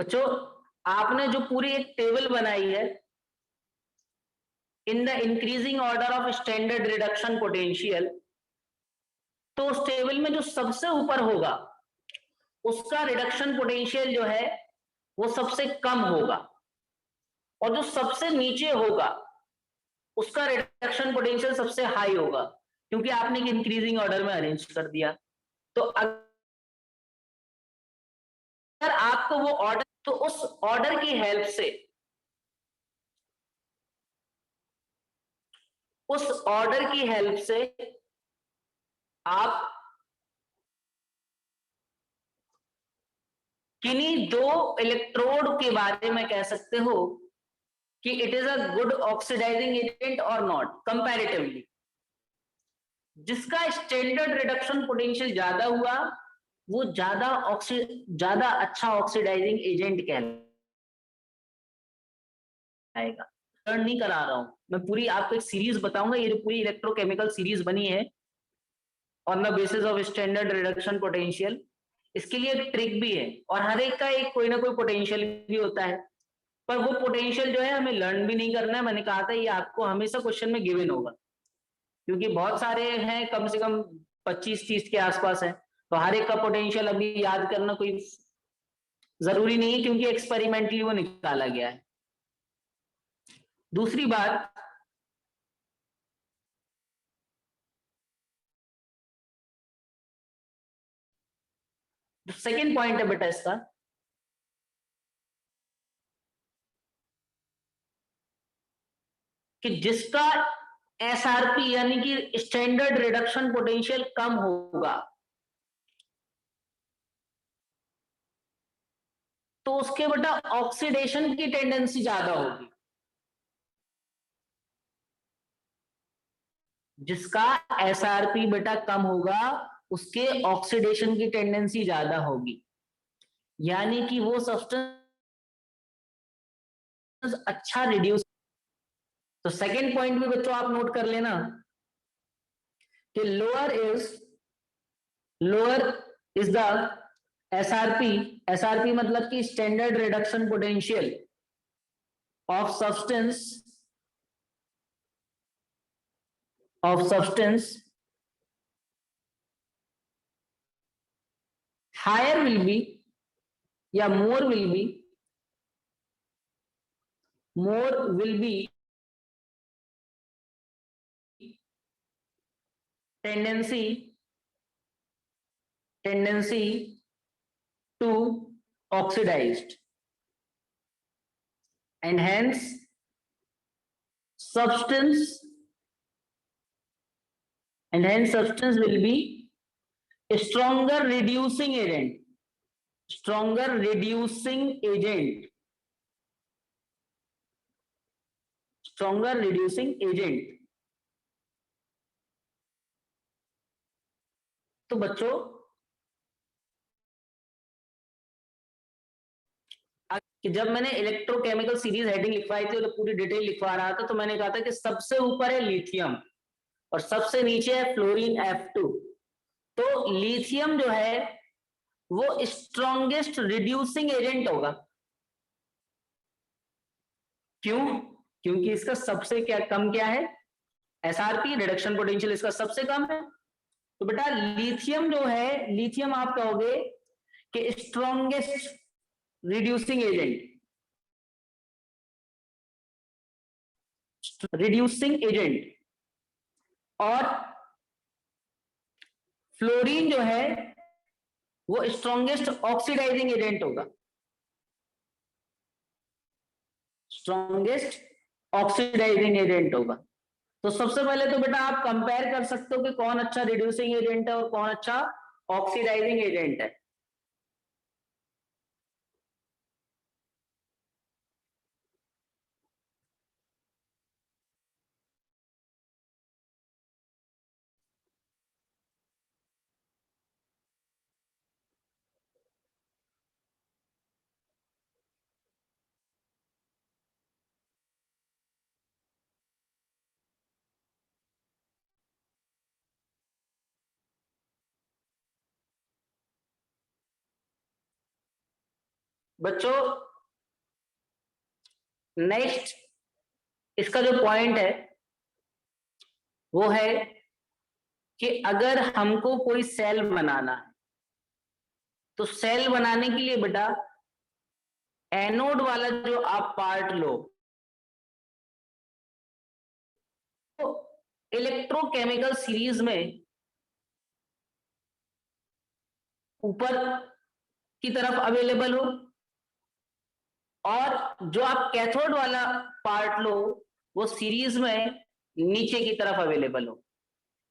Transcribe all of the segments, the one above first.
बच्चों, आपने जो पूरी एक टेबल बनाई है in the increasing order of standard reduction potential, तो उस टेबल में जो सबसे ऊपर होगा उसका रिडक्शन पोटेंशियल जो है वो सबसे कम होगा, और जो सबसे नीचे होगा उसका रिडक्शन पोटेंशियल सबसे हाई होगा, क्योंकि आपने एक इंक्रीजिंग ऑर्डर में अरेंज कर दिया। तो अगर आपको वो ऑर्डर, तो उस ऑर्डर की हेल्प से, उस ऑर्डर की हेल्प से आप किन्हीं दो इलेक्ट्रोड के बारे में कह सकते हो कि it is a good oxidising agent और नॉट कंपैरेटिवली। जिसका स्टैंडर्ड रिडक्शन पोटेंशियल ज्यादा हुआ वो ज्यादा अच्छा ऑक्सीडाइजिंग एजेंट कहलाएगा। लर्न नहीं करा रहा हूं मैं, पूरी आपको एक सीरीज बताऊंगा। ये जो पूरी इलेक्ट्रोकेमिकल सीरीज बनी है on the basis of standard reduction potential, इसके लिए एक ट्रिक भी है, और हर एक का एक कोई ना कोई पोटेंशियल भी होता है, पर वो पोटेंशियल जो है हमें लर्न भी नहीं करना है। मैंने कहा था ये आपको हमेशा क्वेश्चन में गिवन होगा, क्योंकि बहुत सारे हैं, कम से कम 25-30 के आसपास है, तो हर एक का पोटेंशियल अभी याद करना कोई जरूरी नहीं है, क्योंकि एक्सपेरिमेंटली वो निकाला गया है। दूसरी बात, सेकेंड पॉइंट है बेटा इसका, कि जिसका एसआरपी यानी कि स्टैंडर्ड रिडक्शन पोटेंशियल कम होगा तो उसके बेटा ऑक्सीडेशन की टेंडेंसी ज्यादा होगी। जिसका एसआरपी बेटा कम होगा उसके ऑक्सीडेशन की टेंडेंसी ज्यादा होगी, यानी कि वो सब्सटेंस अच्छा रिड्यूस। तो सेकेंड पॉइंट भी बच्चों आप नोट कर लेना कि lower is the SRP. SRP मतलब कि standard reduction potential of substance higher will be या more will be tendency to oxidized, and hence substance will be a stronger reducing agent, stronger reducing agent, stronger reducing agent। तो बच्चों कि जब मैंने electrochemical series heading लिखवाई थी तो पूरी डिटेल लिखवा रहा था, तो मैंने कहा था कि सबसे ऊपर है लिथियम और सबसे नीचे है फ्लोरीन F2। तो लिथियम जो है वो स्ट्रॉन्गेस्ट रिड्यूसिंग एजेंट होगा। क्यों? क्योंकि इसका सबसे कम क्या है, एसआरपी रिडक्शन पोटेंशियल इसका सबसे कम है। तो बेटा लिथियम जो है, लिथियम आप कहोगे कि स्ट्रॉन्गेस्ट रिड्यूसिंग एजेंट, और फ्लोरीन जो है वो स्ट्रॉन्गेस्ट ऑक्सीडाइजिंग एजेंट होगा, स्ट्रॉन्गेस्ट ऑक्सीडाइजिंग एजेंट होगा। तो सबसे पहले तो बेटा आप कंपेयर कर सकते हो कि कौन अच्छा रिड्यूसिंग एजेंट है और कौन अच्छा ऑक्सीडाइजिंग एजेंट है। बच्चों नेक्स्ट इसका जो पॉइंट है वो है कि अगर हमको कोई सेल बनाना है तो सेल बनाने के लिए बेटा एनोड वाला जो आप पार्ट लो तो इलेक्ट्रोकेमिकल सीरीज में ऊपर की तरफ अवेलेबल हो और जो आप कैथोड वाला पार्ट लो वो सीरीज में नीचे की तरफ अवेलेबल हो।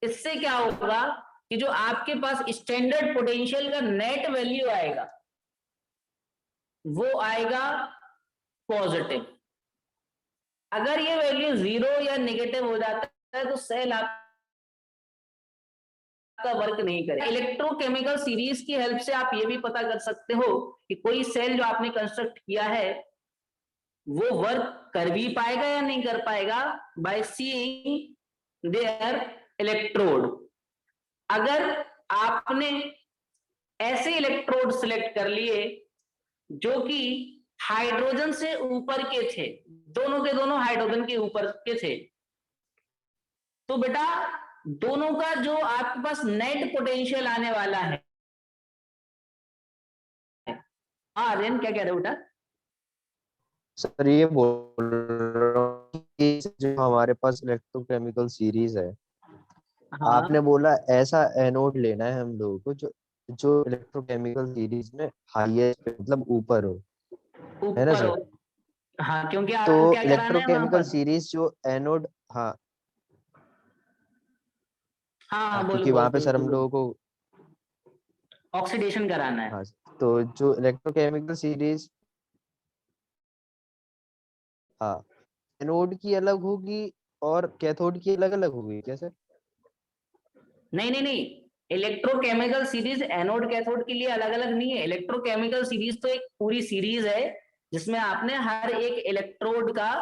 इससे क्या होगा कि जो आपके पास स्टैंडर्ड पोटेंशियल का नेट वैल्यू आएगा वो आएगा पॉजिटिव। अगर ये वैल्यू 0 या नेगेटिव हो जाता है तो सेल आपका वर्क नहीं करेगा। इलेक्ट्रोकेमिकल सीरीज की हेल्प से आप ये भी पता कर सकते हो कि कोई सेल जो आपने कंस्ट्रक्ट किया है वो वर्क कर भी पाएगा या नहीं कर पाएगा बाय सीइंग देयर इलेक्ट्रोड। अगर आपने ऐसे इलेक्ट्रोड सिलेक्ट कर लिए जो कि हाइड्रोजन से ऊपर के थे, दोनों के दोनों हाइड्रोजन के ऊपर के थे, तो बेटा दोनों का जो आपके पास नेट पोटेंशियल आने वाला है। आर्यन क्या कह रहे हो बेटा? सर ये बोल रहा हूँ कि जो हमारे पास इलेक्ट्रोकेमिकल सीरीज है, हाँ आपने बोला ऐसा एनोड लेना है हम लोगों को जो जो इलेक्ट्रोकेमिकल सीरीज में हाईएस्ट मतलब ऊपर हो, है ना ऊपर सर? हो। हाँ क्योंकि तो आपको क्या कराना है वहां इलेक्ट्रोकेमिकल पर। सीरीज जो एनोड, हाँ हाँ हाँ बोलो क्योंकि वहां पे बोलो सर हम बोलो। लोगों को, ऑक्सीडेशन कराना है। हाँ तो जो इलेक्ट्रोकेमिकल सीरीज, हाँ एनोड की अलग होगी और कैथोड की अलग अलग होगी क्या सर? नहीं नहीं नहीं, इलेक्ट्रोकेमिकल सीरीज एनोड कैथोड के लिए अलग अलग नहीं है। इलेक्ट्रोकेमिकल सीरीज तो एक पूरी सीरीज है जिसमें आपने हर एक इलेक्ट्रोड का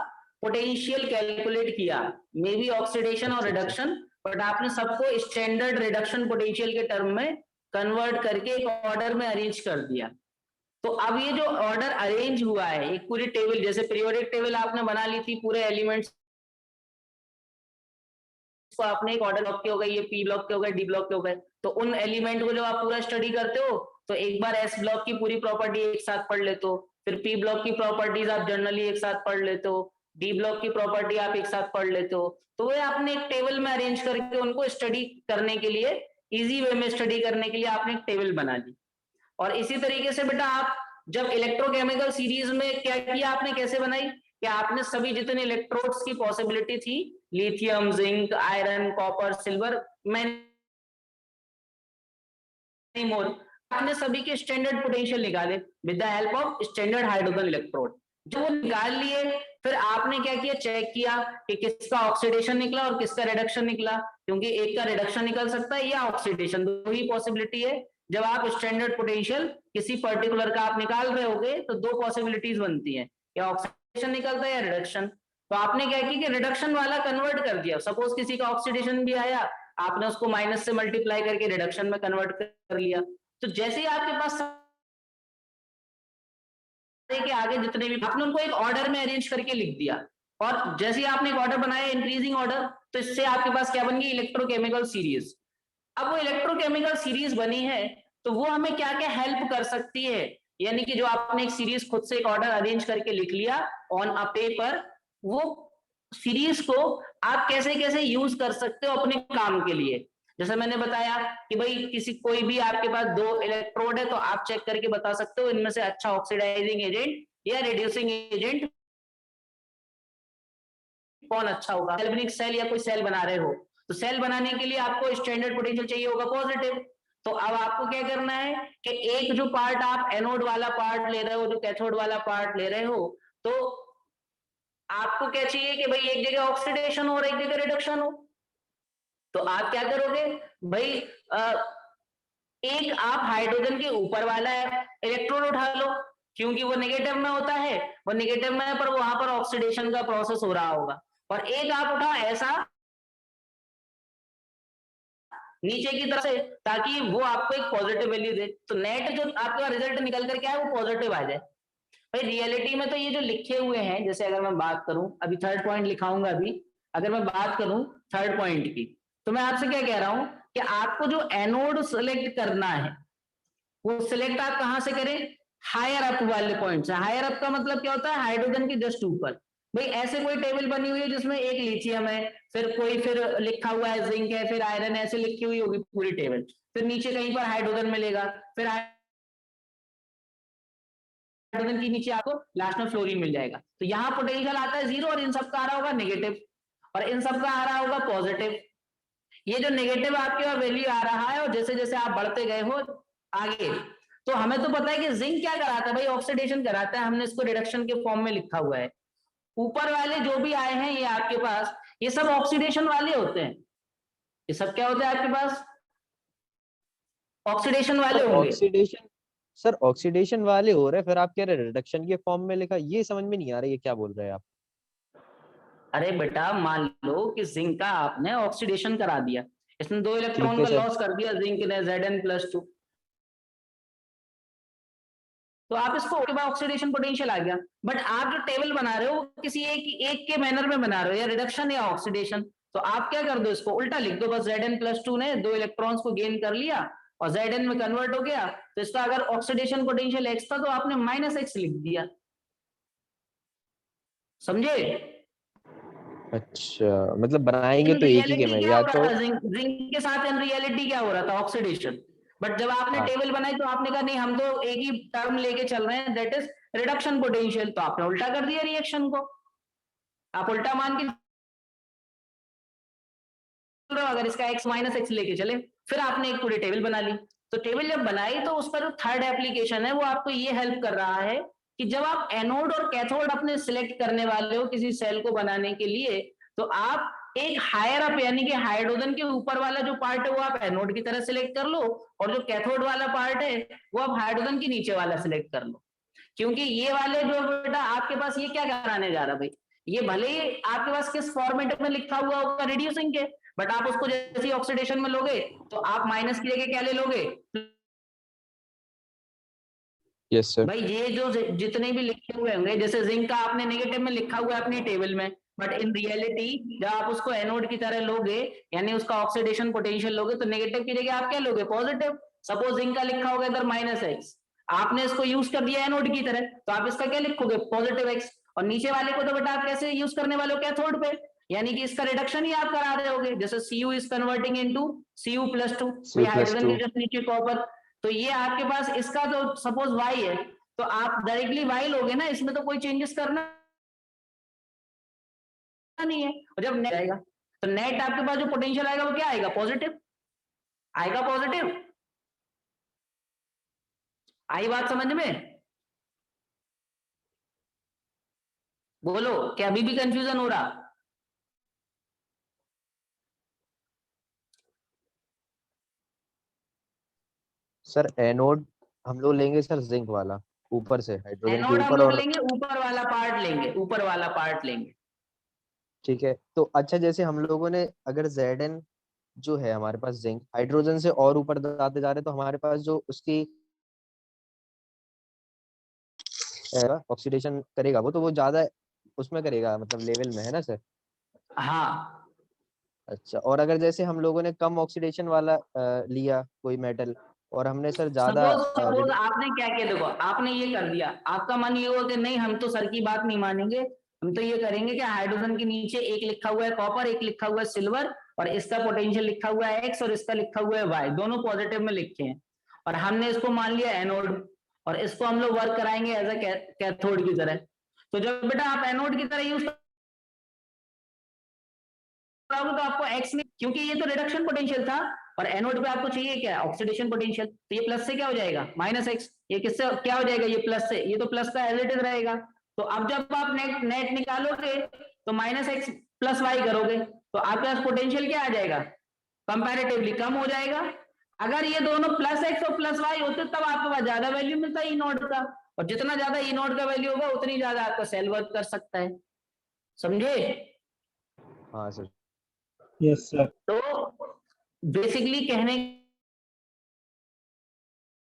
पोटेंशियल कैलकुलेट किया, मे बी ऑक्सीडेशन और अच्छा अच्छा। रिडक्शन, बट आपने सबको स्टैंडर्ड रिडक्शन पोटेंशियल के टर्म में कन्वर्ट करके एक ऑर्डर में अरेंज कर दिया। तो अब ये जो ऑर्डर अरेंज हुआ है एक पूरी टेबल, जैसे पीरियोडिक टेबल आपने बना ली थी पूरे एलिमेंट्स को, आपने एक ऑर्डर ब्लॉक के हो गए, ये पी ब्लॉक के हो गए, डी ब्लॉक के हो गए, तो उन एलिमेंट को जब आप पूरा स्टडी करते हो तो एक बार एस ब्लॉक की पूरी प्रॉपर्टी एक साथ पढ़ लेते हो, फिर पी ब्लॉक की प्रॉपर्टीज आप जनरली एक साथ पढ़ लेते हो, डी ब्लॉक की प्रॉपर्टी आप एक साथ पढ़ लेते हो। तो वो आपने एक टेबल में अरेंज करके उनको स्टडी करने के लिए, इजी वे में स्टडी करने के लिए आपने एक टेबल बना दी। और इसी तरीके से बेटा आप जब इलेक्ट्रोकेमिकल सीरीज में क्या किया आपने, कैसे बनाई कि आपने सभी जितने इलेक्ट्रोड्स की पॉसिबिलिटी थी, lithium, zinc, iron, copper, silver, many more, आपने सभी के स्टैंडर्ड पोटेंशियल निकाले with the help of standard hydrogen electrode. जो वो निकाल लिए फिर आपने क्या किया, चेक किया कि किसका ऑक्सीडेशन निकला और किसका रिडक्शन निकला, क्योंकि एक का रिडक्शन निकल सकता है या ऑक्सीडेशन, दो ही पॉसिबिलिटी है। जब आप स्टैंडर्ड पोटेंशियल किसी पर्टिकुलर का आप निकाल रहे होगे तो दो पॉसिबिलिटीज बनती है, या ऑक्सीडेशन निकलता है या रिडक्शन। तो आपने क्या किया कि रिडक्शन वाला कन्वर्ट कर दिया, सपोज किसी का ऑक्सीडेशन भी आया, आपने उसको माइनस से मल्टीप्लाई करके रिडक्शन में कन्वर्ट कर लिया। तो जैसे ही आपके पास के आगे जितने भी, आपने उनको एक ऑर्डर में अरेंज करके लिख दिया, और जैसे ही आपने एक ऑर्डर बनाया इंक्रीजिंग ऑर्डर, तो इससे आपके पास क्या बन गई, इलेक्ट्रोकेमिकल सीरीज। अब वो इलेक्ट्रोकेमिकल सीरीज बनी है तो वो हमें क्या क्या हेल्प कर सकती है, यानी कि जो आपने एक सीरीज खुद से एक ऑर्डर अरेंज करके लिख लिया ऑन अ पेपर, वो सीरीज को आप कैसे कैसे यूज कर सकते हो अपने काम के लिए। जैसे मैंने बताया कि भाई किसी कोई भी आपके पास दो इलेक्ट्रोड है तो आप चेक करके बता सकते हो इनमें से अच्छा ऑक्सीडाइजिंग एजेंट या रिड्यूसिंग एजेंट कौन अच्छा होगा। गैल्वेनिक सेल या कोई सेल बना रहे हो तो सेल बनाने के लिए आपको स्टैंडर्ड पोटेंशियल चाहिए होगा पॉजिटिव। तो अब आपको क्या करना है कि एक जो पार्ट आप एनोड वाला पार्ट ले रहे हो, जो कैथोड वाला पार्ट ले रहे हो, तो आपको क्या चाहिए कि भाई एक जगह ऑक्सीडेशन हो और एक जगह रिडक्शन हो। तो आप क्या करोगे भाई, एक आप हाइड्रोजन के ऊपर वाला इलेक्ट्रॉन उठा लो, क्योंकि वो नेगेटिव में होता है, वो नेगेटिव में है पर वहां पर ऑक्सीडेशन का प्रोसेस हो रहा होगा, और एक आप उठाओ ऐसा नीचे की तरफ से ताकि वो आपको एक पॉजिटिव वैल्यू दे, तो नेट जो आपका रिजल्ट निकल कर के आए वो पॉजिटिव आ जाए। भाई रियलिटी में तो ये जो लिखे हुए हैं, जैसे अगर मैं बात करूं, अभी थर्ड पॉइंट लिखाऊंगा, अभी अगर मैं बात करूं थर्ड पॉइंट की, तो मैं आपसे क्या कह रहा हूं कि आपको जो एनोड सेलेक्ट करना है वो सिलेक्ट आप कहां से करें, हायर अप वाले पॉइंट से। हायर अप का मतलब क्या होता है, हाइड्रोजन के जस्ट ऊपर। भाई ऐसे कोई टेबल बनी हुई है जिसमें एक लिथियम है, फिर लिखा हुआ है जिंक है, फिर आयरन, ऐसे लिखी हुई होगी पूरी टेबल, फिर नीचे कहीं पर हाइड्रोजन मिलेगा, फिर हाइड्रोजन के नीचे आपको लास्ट में फ्लोरीन मिल जाएगा। तो यहाँ पोटेंशियल आता है 0 और इन सबका आ रहा होगा नेगेटिव, और इन सबका आ रहा होगा पॉजिटिव। ये जो नेगेटिव आपके पास वैल्यू आ रहा है, और जैसे जैसे आप बढ़ते गए हो आगे, तो हमें तो पता है कि जिंक क्या कराता है भाई, ऑक्सीडेशन कराता है। हमने इसको रिडक्शन के फॉर्म में लिखा हुआ है। ऊपर वाले जो भी आए हैं ये आपके पास, ये सब ऑक्सीडेशन वाले होते हैं। ये सब क्या होते हैं आपके पास, ऑक्सीडेशन सर वाले होंगे। ऑक्सीडेशन, सर ऑक्सीडेशन वाले हो रहे हैं, फिर आप कह रहे हैं रिडक्शन के फॉर्म में लिखा, ये समझ में नहीं आ रहा ये क्या बोल रहे हैं आप। अरे बेटा मान लो कि जिंक का आपने ऑक्सीडेशन करा दिया, इसने 2 ठीक इलेक्ट्रॉन है का सर। लॉस कर दिया जिंक ने, Zn+2, तो आप इसको के बाद ऑक्सीडेशन पोटेंशियल आ गया। बट आप जो टेबल बना रहे हो वो किसी एक के मैनर में बना रहे हो, या रिडक्शन या ऑक्सीडेशन, तो आप क्या कर दो, इसको उल्टा लिख दो बस। Zn+2 ने 2 इलेक्ट्रॉन्स को गेन कर लिया और Zn में कन्वर्ट हो गया, तो इसका अगर ऑक्सीडेशन पोटेंशियल x था तो आपने -x लिख दिया। समझे? अच्छा, मतलब बनाएंगे इन तो एक ही के रियलिटी में, क्या या हो रहा तो था, जिंक के साथ इन रियलिटी क्या हो रहा था, ऑक्सीडेशन। बट जब आपने हाँ। टेबल बनाई तो आपने कहा नहीं, हम तो एक ही टर्म लेके चल रहे हैं, दैट इज रिडक्शन पोटेंशियल, तो आपने उल्टा कर दिया रिएक्शन को। आप उल्टा मान के चल रहे हो, अगर इसका x -x लेके चले, फिर आपने एक पूरी टेबल बना ली। तो टेबल जब बनाई तो उसका जो थर्ड एप्लीकेशन है वो आपको ये हेल्प कर रहा है कि जब आप एनोड और कैथोड अपने सिलेक्ट करने वाले हो किसी सेल को बनाने के लिए, तो आप एक हायर अप यानी कि हाइड्रोजन के ऊपर वाला जो पार्ट है वो आप एनोड की तरह सिलेक्ट कर लो, और जो कैथोड वाला पार्ट है वो आप हाइड्रोजन के नीचे वाला सिलेक्ट कर लो। क्योंकि ये वाले जो बेटा आपके पास ये क्या कराने जा रहा है भाई, ये भले ही आपके पास किस फॉर्मेट में लिखा हुआ होगा रिड्यूसिंग के, बट आप उसको जैसे ऑक्सीडेशन में लोगे तो आप माइनस की जगह क्या ले लोगे, यस सर। भाई ये जो जितने भी लिखे हुए होंगे, जैसे जिंक का आपने नेगेटिव में लिखा हुआ है अपनी टेबल में, बट इन रियलिटी जब आप उसको एनोड की तरह लोगे यानी उसका ऑक्सीडेशन पोटेंशियल लोगे, तो नेगेटिव की जगह आप क्या लोगे, पॉजिटिव। सपोज जिंक का लिखा होगा इधर -x, आपने इसको यूज कर दिया एनोड की तरह, तो आप इसका क्या लिखोगे, +x। और नीचे वाले को तो बेटा आप कैसे यूज करने वाले हो, कैथोड पे, यानी कि इसका रिडक्शन ही आप करा रहे होगे, जैसे Cu is converting into Cu+2, सी भाई प्लस हाइड्रोजन टू के जस्ट नीचे कॉपर। तो ये आपके पास इसका तो सपोज y है, तो आप डायरेक्टली y लोगे ना, इसमें तो कोई चेंजेस करना नहीं है। और जब नेट आएगा तो नेट आपके पास जो पोटेंशियल आएगा वो क्या आएगा, पॉजिटिव आएगा, पॉजिटिव। आई बात समझ में? बोलो, क्या अभी भी कंफ्यूजन हो रहा? सर एनोड हम लोग लेंगे सर जिंक वाला, ऊपर से हाइड्रोजन के एनोड हम ऊपर, लोग और लेंगे ऊपर वाला पार्ट, लेंगे ऊपर वाला पार्ट लेंगे। ठीक है। तो अच्छा, जैसे हम लोगों ने अगर Zn जो है हमारे पास, जिंक हाइड्रोजन से और ऊपर जाते जा रहे हैं, तो हमारे पास जो उसकी ऑक्सीडेशन करेगा वो, तो वो ज्यादा उसमें करेगा, मतलब लेवल में, है ना सर। हाँ अच्छा, और अगर जैसे हम लोगों ने कम ऑक्सीडेशन वाला लिया कोई मेटल, और हमने सर ज्यादा सपोज सपोज आपने क्या किया, देखो आपने ये कर दिया, आपका मन ये हुआ कि नहीं हम तो सर की बात नहीं मानेंगे, हम तो ये करेंगे कि हाइड्रोजन के नीचे एक लिखा हुआ है कॉपर, एक लिखा हुआ है सिल्वर, और इसका पोटेंशियल लिखा हुआ है x और इसका लिखा हुआ है y, दोनों पॉजिटिव में लिखे हैं, और हमने इसको मान लिया एनोड, और इसको हम लोग वर्क कराएंगे एज अ कैथोड की तरह। तो जब बेटा आप एनोड की तरह यूज करोगे तो आपको x नहीं, क्योंकि ये तो रिडक्शन पोटेंशियल था, और एनोड पे आपको चाहिए क्या, ऑक्सीडेशन पोटेंशियल, तो ये प्लस से क्या हो जाएगा, -x। ये किससे क्या हो जाएगा, ये प्लस से, ये तो प्लस का एज इट इज रहेगा। तो अब जब आप नेट नेट निकालोगे तो -x + y करोगे, तो आपके पास पोटेंशियल क्या आ जाएगा, कंपैरेटिवली कम हो जाएगा। अगर ये दोनों +x और +y होते तब आपके पास ज्यादा वैल्यू मिलता है ई नोड का, और जितना ज्यादा ई नोड का वैल्यू होगा उतनी ज्यादा आपका सेल वर्क कर सकता है। समझे? हाँ सर। Yes sir. तो बेसिकली कहने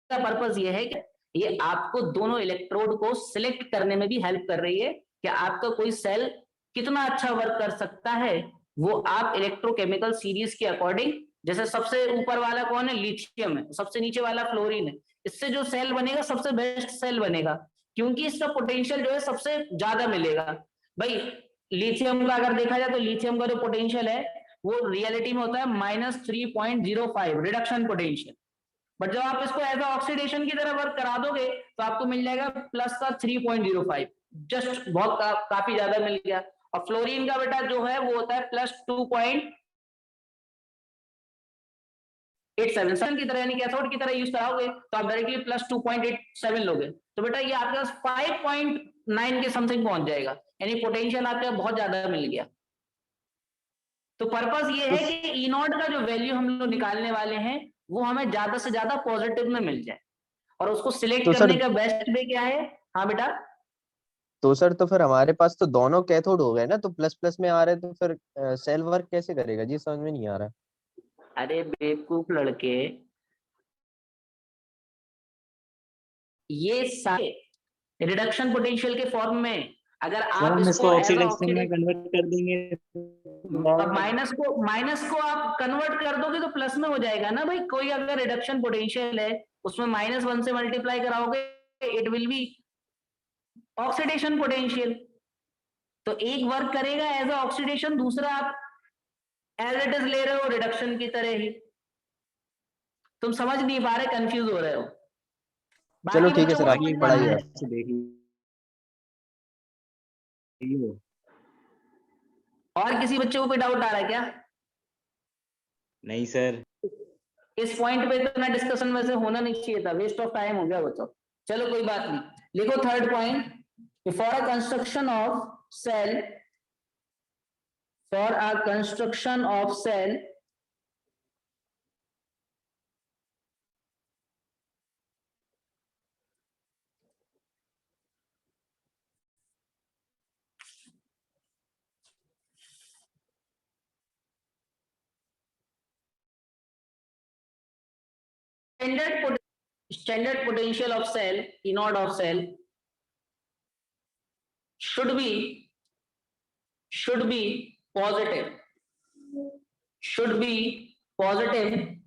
का पर्पस ये है कि ये आपको दोनों इलेक्ट्रोड को सिलेक्ट करने में भी हेल्प कर रही है कि आपका कोई सेल कितना अच्छा वर्क कर सकता है, वो आप इलेक्ट्रोकेमिकल सीरीज के अकॉर्डिंग, जैसे सबसे ऊपर वाला कौन है, लिथियम है, सबसे नीचे वाला फ्लोरीन है, इससे जो सेल बनेगा सबसे बेस्ट सेल बनेगा, क्योंकि इसका पोटेंशियल जो है सबसे ज्यादा मिलेगा। भाई लिथियम का अगर देखा जाए तो लिथियम का जो पोटेंशियल है वो रियलिटी में होता है -3.05 रिडक्शन पोटेंशियल, बट जब आप इसको एज ऑक्सीडेशन की तरह वर्क करा दोगे तो आपको मिल जाएगा प्लस का 3.05, जस्ट बहुत काफी ज्यादा मिल गया। और फ्लोरीन का बेटा जो है वो होता है +2.87 की तरह, यानी कैथोड की तरह यूज कराओगे तो आप डायरेक्टली +2.87 लोगे, तो बेटा ये आपके पास 5.9 के समथिंग पहुंच जाएगा, यानी पोटेंशियल आपका बहुत ज्यादा मिल गया। तो पर्पस ये है कि ई नॉट का जो वैल्यू हम लोग निकालने वाले हैं वो हमें ज्यादा से ज्यादा पॉजिटिव में मिल जाए, और उसको सिलेक्ट तो करने सर का बेस्ट वे क्या है। हाँ बेटा। तो फिर हमारे पास तो दोनों कैथोड हो गए ना, तो प्लस प्लस में आ रहे, तो फिर सेल वर्क कैसे करेगा जी, समझ में नहीं आ रहा। अरे बेवकूफ लड़के, ये सारे रिडक्शन पोटेंशियल के फॉर्म में, अगर जब आप हम इसको इसको एज ऑक्सीडेशन में ऑक्सीडेट, कन्वर्ट कर देंगे अब माइनस को आप कन्वर्ट कर दोगे तो प्लस में हो जाएगा ना भाई। कोई अगर रिडक्शन पोटेंशियल है उसमें -1 से मल्टीप्लाई कराओगे it will be oxidation potential, तो एक वर्क करेगा एज ऑक्सीडेशन, दूसरा आप एज इट इज ले रहे हो रिडक्शन की तरह ही। तुम समझ नहीं पा रहे, कंफ्यूज हो रहे हो। चलो बाकी ठीक है बच्चों सर, को आप समझ में आ पढ़ाइए रहा आप। है। देख लो। और किसी बच्चे को कोई डाउट आ रहा है क्या? नहीं सर। इस पॉइंट पे इतना डिस्कशन वैसे होना नहीं चाहिए था, वेस्ट ऑफ टाइम हो गया वो तो। चलो कोई बात नहीं, लिखो third point, for a construction of cell, for a construction of cell standard potential of cell, E naught of cell should be positive, should be positive